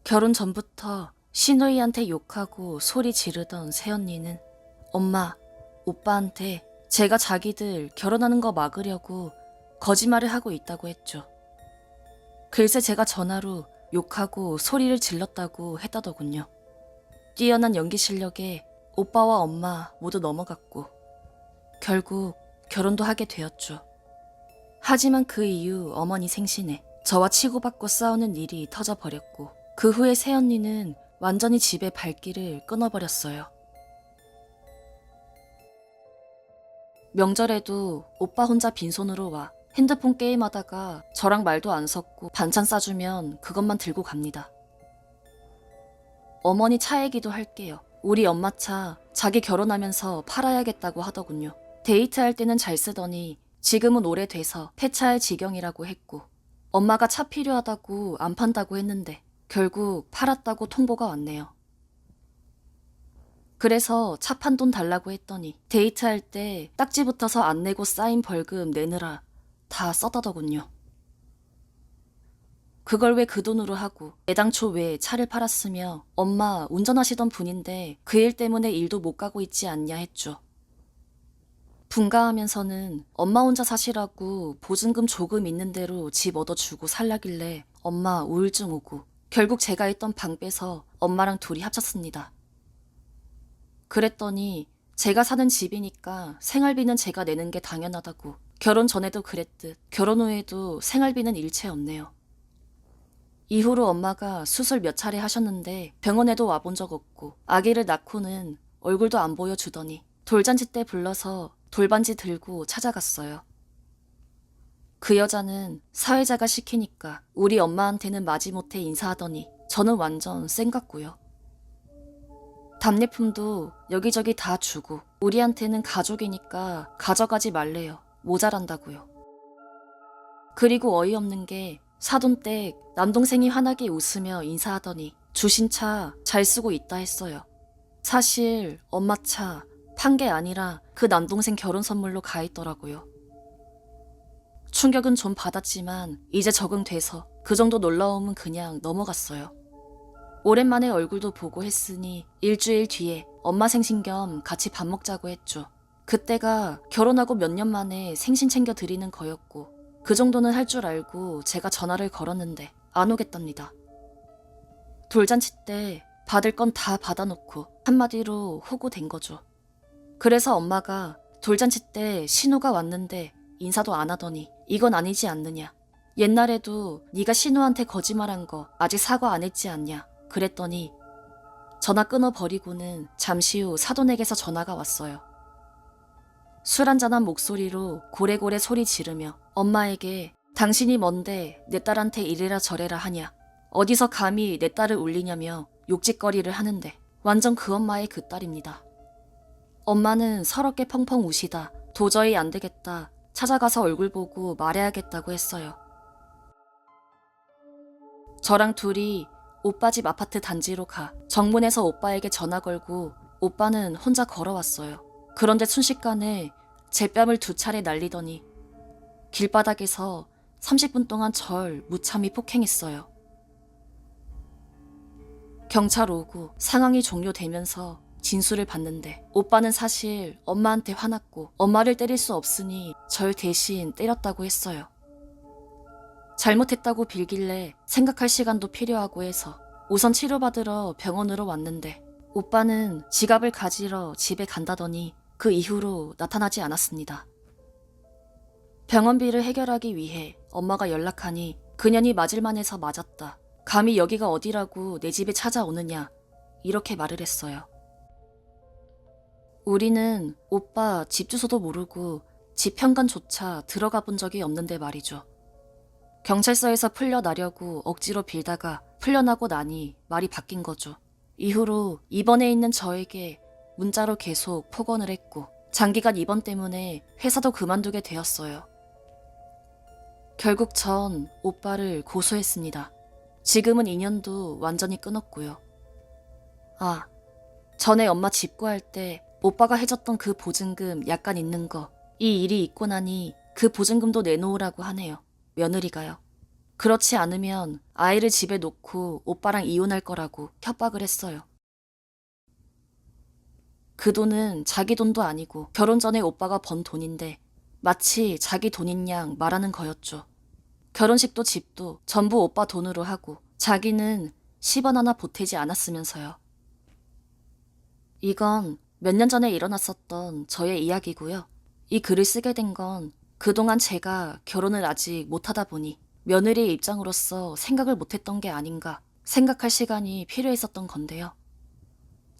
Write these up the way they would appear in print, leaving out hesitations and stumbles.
결혼 전부터 시누이한테 욕하고 소리 지르던 새언니는 엄마, 오빠한테 제가 자기들 결혼하는 거 막으려고 거짓말을 하고 있다고 했죠. 글쎄 제가 전화로 욕하고 소리를 질렀다고 했다더군요. 뛰어난 연기 실력에 오빠와 엄마 모두 넘어갔고 결국 결혼도 하게 되었죠. 하지만 그 이후 어머니 생신에 저와 치고받고 싸우는 일이 터져버렸고 그 후에 새언니는 완전히 집의 발길을 끊어버렸어요. 명절에도 오빠 혼자 빈손으로 와 핸드폰 게임하다가 저랑 말도 안 섞고 반찬 싸주면 그것만 들고 갑니다. 어머니 차 얘기도 할게요. 우리 엄마 차 자기 결혼하면서 팔아야겠다고 하더군요. 데이트할 때는 잘 쓰더니 지금은 오래돼서 폐차할 지경이라고 했고 엄마가 차 필요하다고 안 판다고 했는데 결국 팔았다고 통보가 왔네요. 그래서 차 판 돈 달라고 했더니 데이트할 때 딱지 붙어서 안 내고 쌓인 벌금 내느라 다 썼다더군요. 그걸 왜 그 돈으로 하고 애당초 왜 차를 팔았으며 엄마 운전하시던 분인데 그 일 때문에 일도 못 가고 있지 않냐 했죠. 분가하면서는 엄마 혼자 사시라고 보증금 조금 있는 대로 집 얻어주고 살라길래 엄마 우울증 오고 결국 제가 있던 방 빼서 엄마랑 둘이 합쳤습니다. 그랬더니 제가 사는 집이니까 생활비는 제가 내는 게 당연하다고 결혼 전에도 그랬듯 결혼 후에도 생활비는 일체 없네요. 이후로 엄마가 수술 몇 차례 하셨는데 병원에도 와본 적 없고 아기를 낳고는 얼굴도 안 보여주더니 돌잔치 때 불러서 돌반지 들고 찾아갔어요. 그 여자는 사회자가 시키니까 우리 엄마한테는 마지못해 인사하더니 저는 완전 쌩 같고요. 답례품도 여기저기 다 주고 우리한테는 가족이니까 가져가지 말래요. 모자란다고요. 그리고 어이없는 게 사돈댁 남동생이 환하게 웃으며 인사하더니 주신 차 잘 쓰고 있다 했어요. 사실 엄마 차 판 게 아니라 그 남동생 결혼 선물로 가 있더라고요. 충격은 좀 받았지만 이제 적응돼서 그 정도 놀라움은 그냥 넘어갔어요. 오랜만에 얼굴도 보고 했으니 일주일 뒤에 엄마 생신 겸 같이 밥 먹자고 했죠. 그때가 결혼하고 몇 년 만에 생신 챙겨 드리는 거였고 그 정도는 할 줄 알고 제가 전화를 걸었는데 안 오겠답니다. 돌잔치 때 받을 건 다 받아놓고 한마디로 호구된 거죠. 그래서 엄마가 돌잔치 때 신우가 왔는데 인사도 안 하더니 이건 아니지 않느냐. 옛날에도 네가 신우한테 거짓말한 거 아직 사과 안 했지 않냐. 그랬더니 전화 끊어버리고는 잠시 후 사돈에게서 전화가 왔어요. 술 한잔한 목소리로 고래고래 소리 지르며 엄마에게 당신이 뭔데 내 딸한테 이래라 저래라 하냐. 어디서 감히 내 딸을 울리냐며 욕짓거리를 하는데 완전 그 엄마의 그 딸입니다. 엄마는 서럽게 펑펑 우시다 도저히 안 되겠다 찾아가서 얼굴 보고 말해야겠다고 했어요. 저랑 둘이 오빠 집 아파트 단지로 가 정문에서 오빠에게 전화 걸고 오빠는 혼자 걸어왔어요. 그런데 순식간에 제 뺨을 2차례 날리더니 길바닥에서 30분 동안 절 무참히 폭행했어요. 경찰 오고 상황이 종료되면서 진술을 받는데 오빠는 사실 엄마한테 화났고 엄마를 때릴 수 없으니 절 대신 때렸다고 했어요. 잘못했다고 빌길래 생각할 시간도 필요하고 해서 우선 치료받으러 병원으로 왔는데 오빠는 지갑을 가지러 집에 간다더니 그 이후로 나타나지 않았습니다. 병원비를 해결하기 위해 엄마가 연락하니 그년이 맞을만 해서 맞았다. 감히 여기가 어디라고 내 집에 찾아오느냐 이렇게 말을 했어요. 우리는 오빠 집 주소도 모르고 집 현관조차 들어가 본 적이 없는데 말이죠. 경찰서에서 풀려나려고 억지로 빌다가 풀려나고 나니 말이 바뀐 거죠. 이후로 입원해 있는 저에게 문자로 계속 폭언을 했고 장기간 입원 때문에 회사도 그만두게 되었어요. 결국 전 오빠를 고소했습니다. 지금은 인연도 완전히 끊었고요. 아, 전에 엄마 집 구할 때 오빠가 해줬던 그 보증금 약간 있는 거 이 일이 있고 나니 그 보증금도 내놓으라고 하네요. 며느리가요. 그렇지 않으면 아이를 집에 놓고 오빠랑 이혼할 거라고 협박을 했어요. 그 돈은 자기 돈도 아니고 결혼 전에 오빠가 번 돈인데 마치 자기 돈인 양 말하는 거였죠. 결혼식도 집도 전부 오빠 돈으로 하고 자기는 10원 하나 보태지 않았으면서요. 이건 몇 년 전에 일어났었던 저의 이야기고요. 이 글을 쓰게 된 건 그동안 제가 결혼을 아직 못하다 보니 며느리의 입장으로서 생각을 못했던 게 아닌가 생각할 시간이 필요했었던 건데요.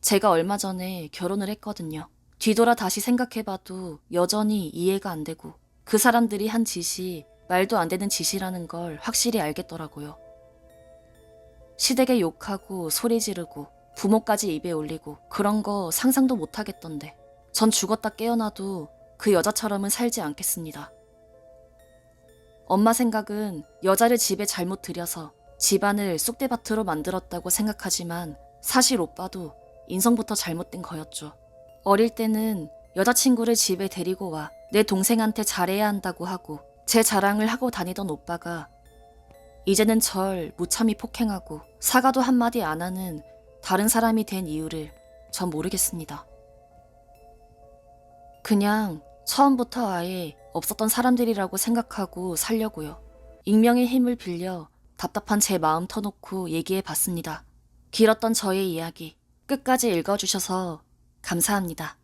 제가 얼마 전에 결혼을 했거든요. 뒤돌아 다시 생각해봐도 여전히 이해가 안 되고 그 사람들이 한 짓이 말도 안 되는 짓이라는 걸 확실히 알겠더라고요. 시댁에 욕하고 소리 지르고 부모까지 입에 올리고 그런 거 상상도 못 하겠던데 전 죽었다 깨어나도 그 여자처럼은 살지 않겠습니다. 엄마 생각은 여자를 집에 잘못 들여서 집안을 쑥대밭으로 만들었다고 생각하지만 사실 오빠도 인성부터 잘못된 거였죠. 어릴 때는 여자친구를 집에 데리고 와 내 동생한테 잘해야 한다고 하고 제 자랑을 하고 다니던 오빠가 이제는 절 무참히 폭행하고 사과도 한마디 안 하는 다른 사람이 된 이유를 전 모르겠습니다. 그냥 처음부터 아예 없었던 사람들이라고 생각하고 살려고요. 익명의 힘을 빌려 답답한 제 마음 터놓고 얘기해 봤습니다. 길었던 저의 이야기 끝까지 읽어주셔서 감사합니다.